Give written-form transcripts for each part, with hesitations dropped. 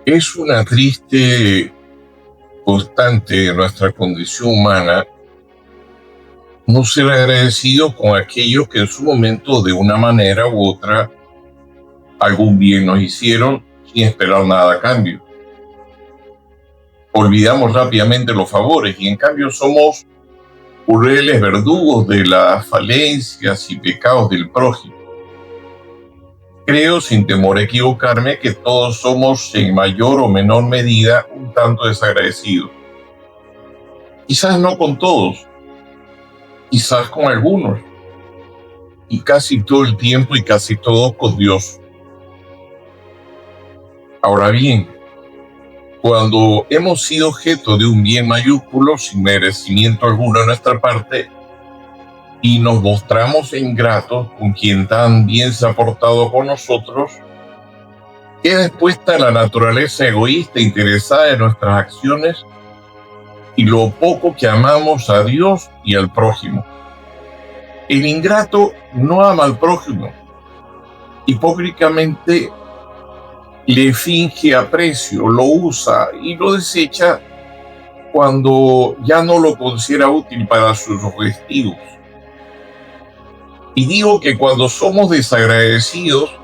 Es una triste constante de nuestra condición humana no ser agradecidos con aquellos que en su momento, de una manera u otra, algún bien nos hicieron sin esperar nada a cambio. Olvidamos rápidamente los favores y en cambio somos crueles verdugos de las falencias y pecados del prójimo. Creo, sin temor a equivocarme, que todos somos en mayor o menor medida un tanto desagradecidos. Quizás no con todos, quizás con algunos, y casi todo el tiempo y casi todo con Dios. Ahora bien, cuando hemos sido objeto de un bien mayúsculo sin merecimiento alguno de nuestra parte y nos mostramos ingratos con quien tan bien se ha portado con nosotros, queda expuesta la naturaleza egoísta e interesada de nuestras acciones y lo poco que amamos a Dios y al prójimo. El ingrato no ama al prójimo, hipócritamente le finge aprecio, lo usa y lo desecha cuando ya no lo considera útil para sus objetivos. Y digo que cuando somos desagradecidos,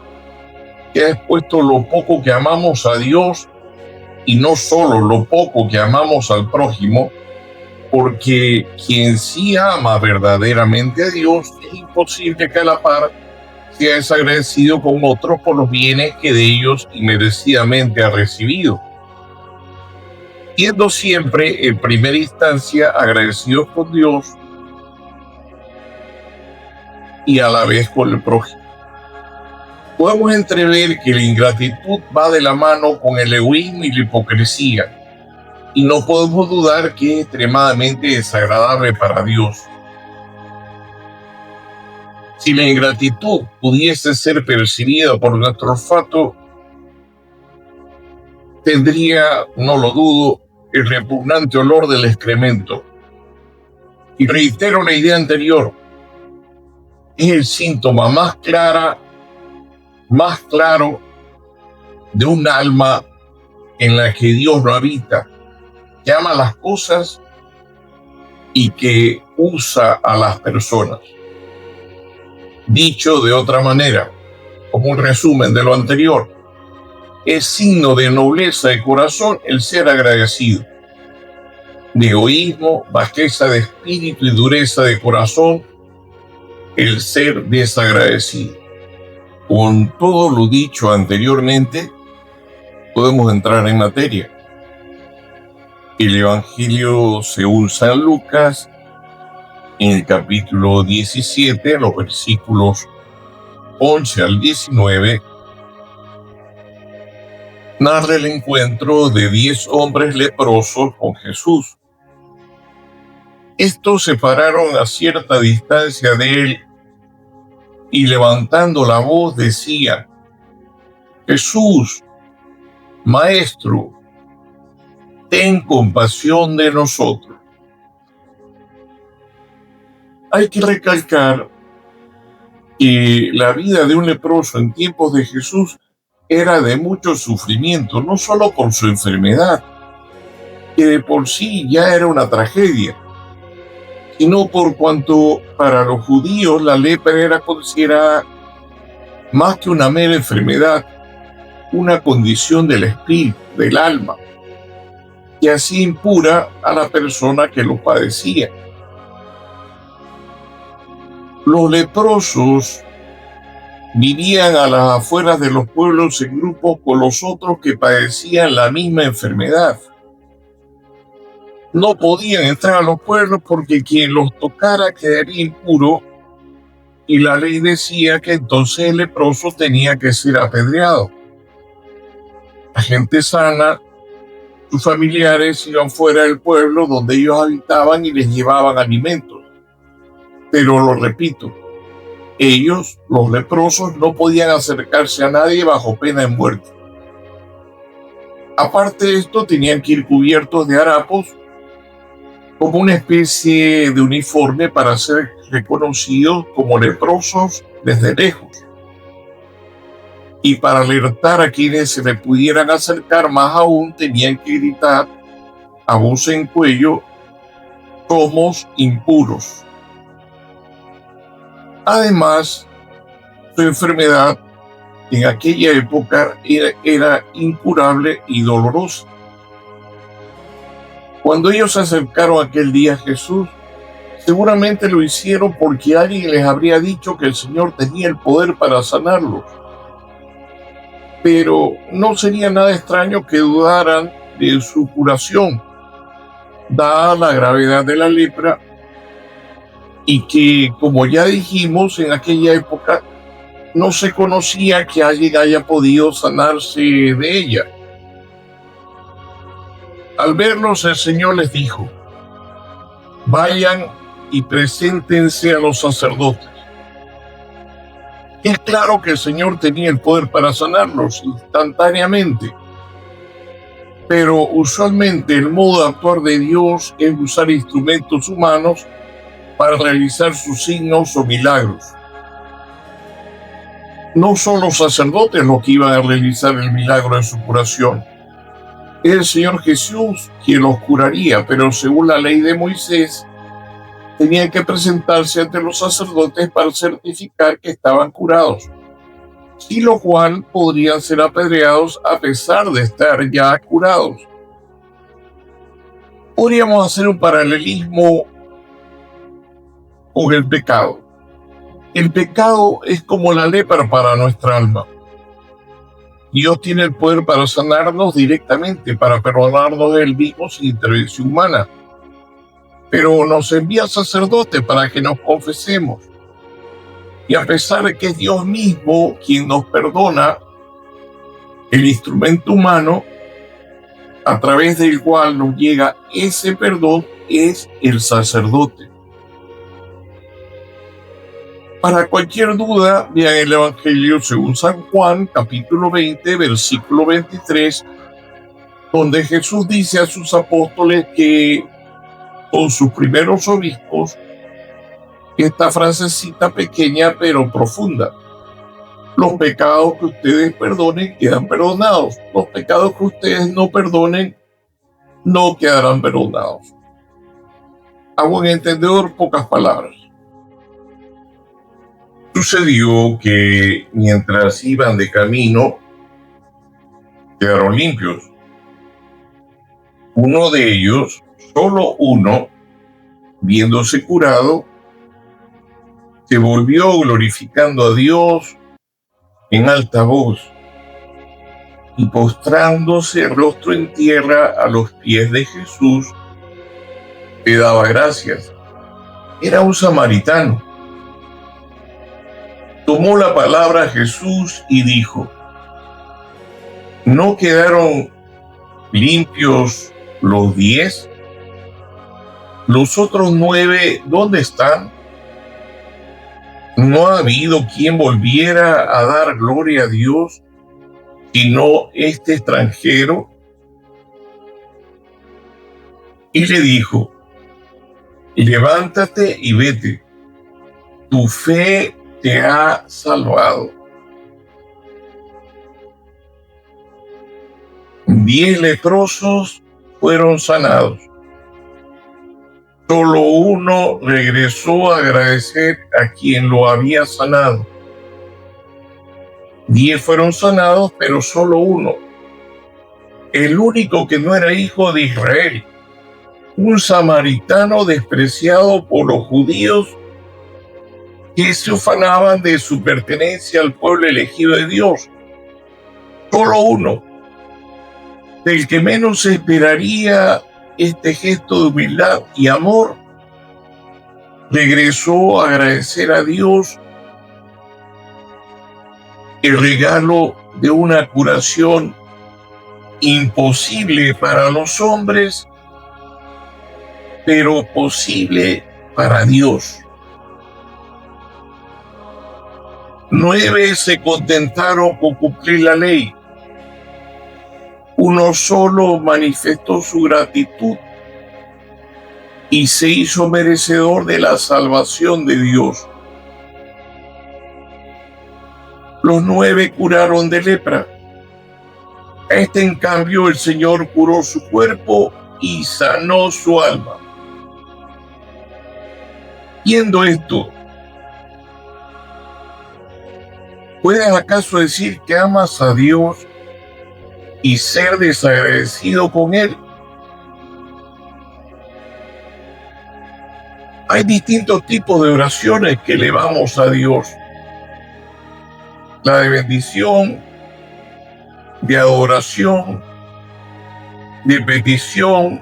queda expuesto lo poco que amamos a Dios y no solo lo poco que amamos al prójimo, porque quien sí ama verdaderamente a Dios es imposible que a la par sea desagradecido con otros por los bienes que de ellos inmerecidamente ha recibido, siendo siempre en primera instancia agradecidos con Dios y a la vez con el prójimo. Podemos entrever que la ingratitud va de la mano con el egoísmo y la hipocresía, y no podemos dudar que es extremadamente desagradable para Dios. Si la ingratitud pudiese ser percibida por nuestro olfato, tendría, no lo dudo, el repugnante olor del excremento. Y reitero la idea anterior, es el síntoma más claro de un alma en la que Dios no habita, que ama las cosas y que usa a las personas. Dicho de otra manera, como un resumen de lo anterior, es signo de nobleza de corazón el ser agradecido, de egoísmo, bajeza de espíritu y dureza de corazón el ser desagradecido. Con todo lo dicho anteriormente, podemos entrar en materia. El Evangelio según San Lucas, en el capítulo 17, los versículos 11 al 19, narra el encuentro de 10 hombres leprosos con Jesús. Estos se pararon a cierta distancia de él y levantando la voz decían: Jesús, Maestro, ten compasión de nosotros. Hay que recalcar que la vida de un leproso en tiempos de Jesús era de mucho sufrimiento, no solo por su enfermedad, que de por sí ya era una tragedia, sino por cuanto para los judíos la lepra era considerada más que una mera enfermedad, una condición del espíritu, del alma, y así impura a la persona que lo padecía. Los leprosos vivían a las afueras de los pueblos en grupos con los otros que padecían la misma enfermedad. No podían entrar a los pueblos porque quien los tocara quedaría impuro y la ley decía que entonces el leproso tenía que ser apedreado. La gente sana, sus familiares iban fuera del pueblo donde ellos habitaban y les llevaban alimentos. Pero lo repito, ellos, los leprosos, no podían acercarse a nadie bajo pena de muerte. Aparte de esto, tenían que ir cubiertos de harapos como una especie de uniforme para ser reconocidos como leprosos desde lejos. y para alertar a quienes se le pudieran acercar, más aún tenían que gritar a voz en cuello: somos impuros. Además, su enfermedad en aquella época era incurable y dolorosa. Cuando ellos se acercaron aquel día a Jesús, seguramente lo hicieron porque alguien les habría dicho que el Señor tenía el poder para sanarlos. Pero no sería nada extraño que dudaran de su curación, dada la gravedad de la lepra, y que, como ya dijimos, en aquella época no se conocía que alguien haya podido sanarse de ella. Al verlos, el Señor les dijo: vayan y preséntense a los sacerdotes. Es claro que el Señor tenía el poder para sanarlos instantáneamente, pero usualmente el modo de actuar de Dios es usar instrumentos humanos para realizar sus signos o milagros. No son los sacerdotes los que iban a realizar el milagro de su curación. Es el Señor Jesús quien los curaría, pero según la ley de Moisés, tenían que presentarse ante los sacerdotes para certificar que estaban curados, sin lo cual podrían ser apedreados a pesar de estar ya curados. Podríamos hacer un paralelismo con el pecado. El pecado es como la lepra para nuestra alma. Dios tiene el poder para sanarnos directamente, para perdonarnos del mismo sin intervención humana. Pero nos envía sacerdotes para que nos confesemos. Y a pesar de que es Dios mismo quien nos perdona, el instrumento humano a través del cual nos llega ese perdón es el sacerdote. Para cualquier duda, vean el Evangelio según San Juan, capítulo 20, versículo 23, donde Jesús dice a sus apóstoles que con sus primeros obispos, esta frasecita pequeña pero profunda: los pecados que ustedes perdonen quedan perdonados, los pecados que ustedes no perdonen no quedarán perdonados. A buen entendedor, pocas palabras. Sucedió que mientras iban de camino, quedaron limpios. Uno de ellos, solo uno, viéndose curado, se volvió glorificando a Dios en alta voz y postrándose rostro en tierra a los pies de Jesús, le daba gracias. Era un samaritano. Tomó la palabra Jesús y dijo: ¿no quedaron limpios los 10? ¿Los otros 9 dónde están? ¿No ha habido quien volviera a dar gloria a Dios sino este extranjero? Y le dijo: levántate y vete, tu fe te ha salvado. 10 leprosos fueron sanados. Solo uno regresó a agradecer a quien lo había sanado. 10 fueron sanados, pero solo uno, el único que no era hijo de Israel, un samaritano despreciado por los judíos que se ufanaban de su pertenencia al pueblo elegido de Dios. Solo uno, del que menos se esperaría este gesto de humildad y amor, regresó a agradecer a Dios el regalo de una curación imposible para los hombres, pero posible para Dios. 9 se contentaron con cumplir la ley. Uno solo manifestó su gratitud y se hizo merecedor de la salvación de Dios. Los 9 curaron de lepra. En cambio, el Señor curó su cuerpo y sanó su alma. Viendo esto, ¿puedes acaso decir que amas a Dios y ser desagradecido con Él? Hay distintos tipos de oraciones que elevamos a Dios. La de bendición, de adoración, de petición,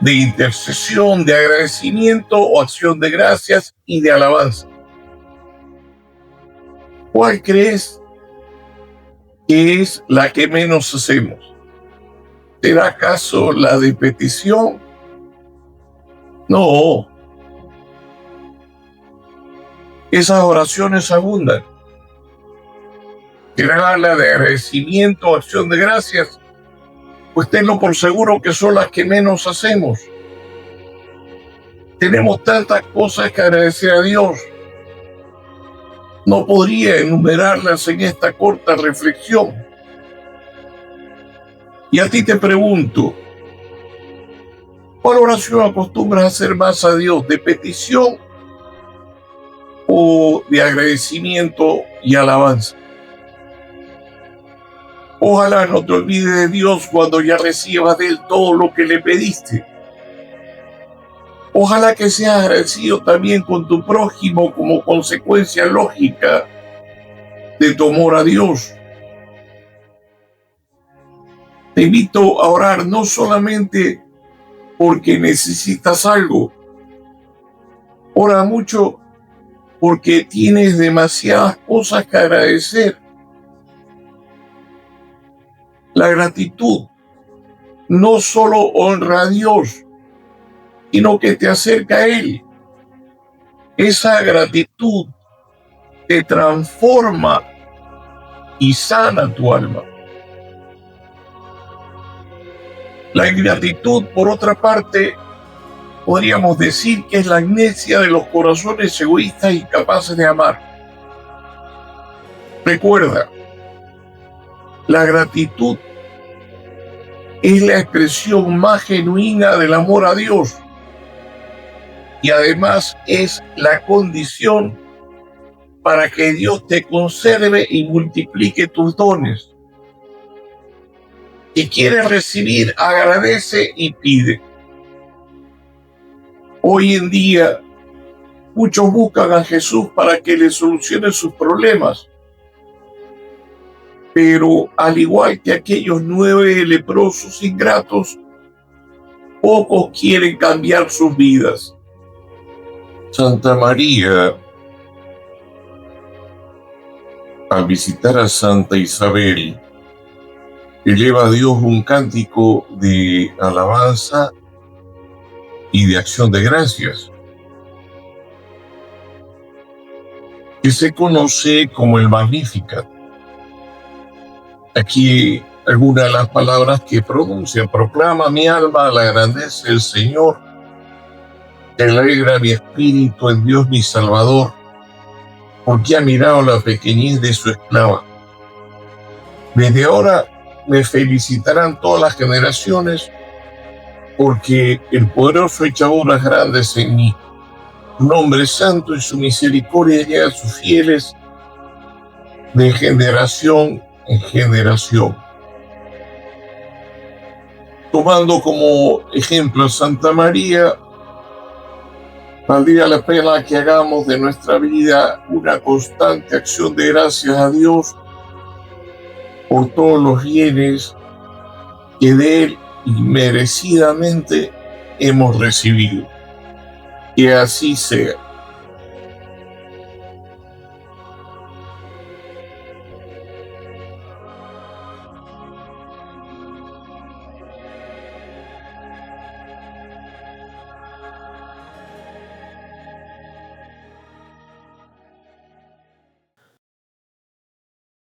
de intercesión, de agradecimiento o acción de gracias y de alabanza. ¿Cuál crees que es la que menos hacemos? ¿Será acaso la de petición? No. Esas oraciones abundan. ¿Será la de agradecimiento o acción de gracias? Pues tenlo por seguro que son las que menos hacemos. Tenemos tantas cosas que agradecer a Dios. No podría enumerarlas en esta corta reflexión. Y a ti te pregunto, ¿cuál oración acostumbras a hacer más a Dios? ¿De petición o de agradecimiento y alabanza? Ojalá no te olvides de Dios cuando ya recibas de Él todo lo que le pediste. Ojalá que seas agradecido también con tu prójimo como consecuencia lógica de tu amor a Dios. Te invito a orar no solamente porque necesitas algo. Ora mucho porque tienes demasiadas cosas que agradecer. La gratitud no solo honra a Dios, sino que te acerca a Él. Esa gratitud te transforma y sana tu alma. La ingratitud, por otra parte, podríamos decir que es la amnesia de los corazones egoístas y incapaces de amar. Recuerda, la gratitud es la expresión más genuina del amor a Dios y además es la condición para que Dios te conserve y multiplique tus dones. Si quieres recibir, agradece y pide. Hoy en día, muchos buscan a Jesús para que les solucione sus problemas. Pero al igual que aquellos 9 leprosos ingratos, pocos quieren cambiar sus vidas. Santa María, al visitar a Santa Isabel, eleva a Dios un cántico de alabanza y de acción de gracias, que se conoce como el Magnificat. Aquí algunas de las palabras que pronuncia: proclama mi alma la grandeza del Señor, se alegra mi espíritu en Dios mi Salvador, porque ha mirado la pequeñez de su esclava. Desde ahora me felicitarán todas las generaciones, porque el poderoso ha hecho obras grandes en mí. Su nombre es santo y su misericordia llega a sus fieles de generación en generación. Tomando como ejemplo a Santa María, valdría la pena que hagamos de nuestra vida una constante acción de gracias a Dios por todos los bienes que de Él inmerecidamente hemos recibido. Que así sea.